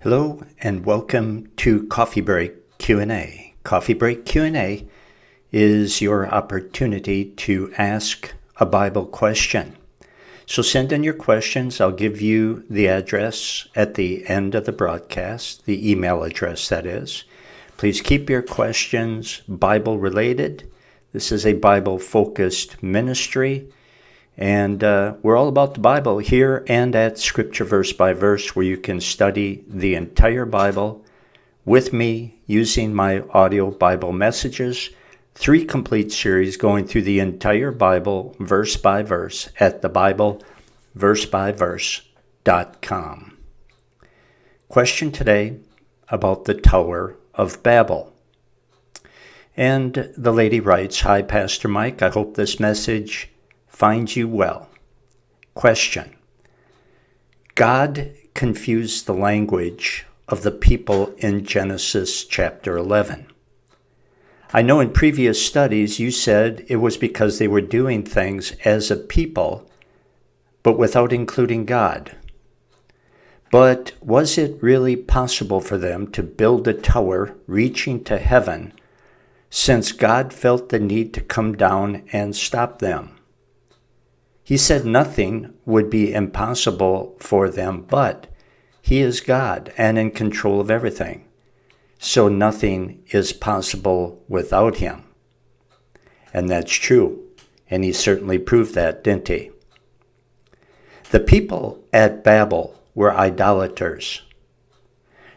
Hello and welcome to Coffee Break Q&A. Coffee Break Q&A is your opportunity to ask a Bible question. So send in your questions. I'll give you the address at the end of the broadcast, the email address that is. Please keep your questions Bible related. This is a Bible focused ministry. And we're all about the Bible here and at Scripture Verse by Verse, where you can study the entire Bible with me using my audio Bible messages. 3 complete series going through the entire Bible verse by verse at thebibleversebyverse.com. Question today about the Tower of Babel. And the lady writes, "Hi, Pastor Mike. I hope this message finds you well." Question: God confused the language of the people in Genesis chapter 11. I know in previous studies you said it was because they were doing things as a people, but without including God. But was it really possible for them to build a tower reaching to heaven, since God felt the need to come down and stop them? He said nothing would be impossible for them, but He is God and in control of everything. So nothing is possible without Him. And that's true. And He certainly proved that, didn't He? The people at Babel were idolaters.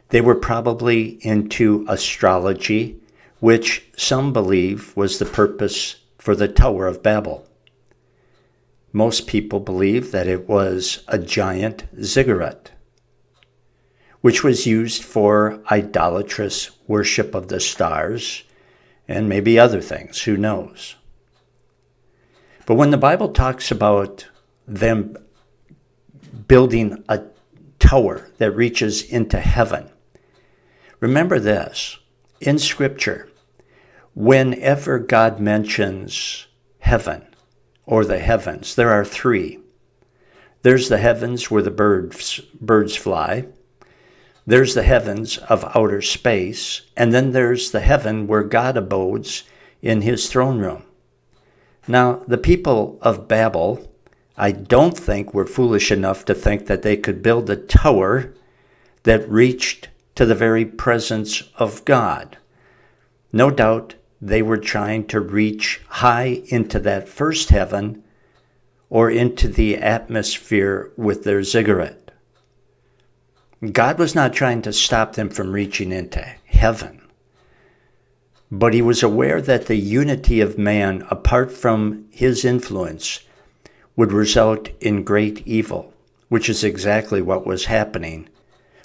They were probably into astrology, which some believe was the purpose for the Tower of Babel. Most people believe that it was a giant ziggurat, which was used for idolatrous worship of the stars and maybe other things, who knows. But when the Bible talks about them building a tower that reaches into heaven, remember this: in Scripture, whenever God mentions heaven, or the heavens, there are 3. There's the heavens where the birds fly. There's the heavens of outer space. And then there's the heaven where God abodes in His throne room. Now, the people of Babel, I don't think were foolish enough to think that they could build a tower that reached to the very presence of God. No doubt they were trying to reach high into that first heaven or into the atmosphere with their ziggurat. God was not trying to stop them from reaching into heaven, but He was aware that the unity of man, apart from His influence, would result in great evil, which is exactly what was happening,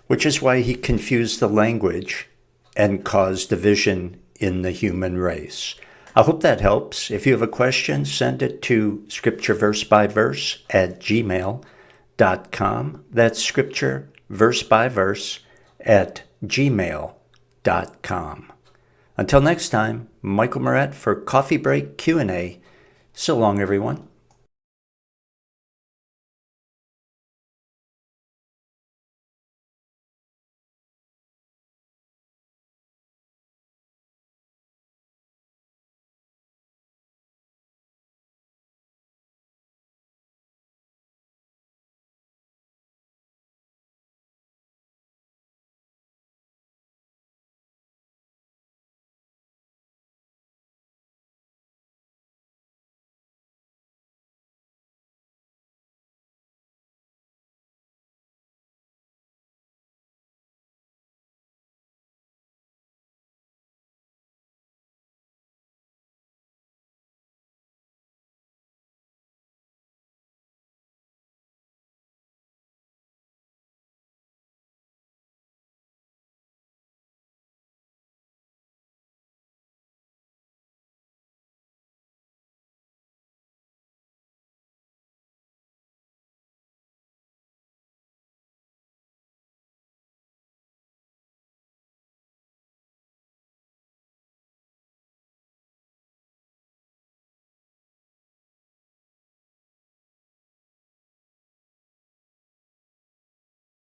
which is why He confused the language and caused division in the human race. I hope that helps. If you have a question, send it to scriptureversebyverse@gmail.com. That's scriptureversebyverse@gmail.com. Until next time, Michael Moret for Coffee Break Q&A. So long, everyone.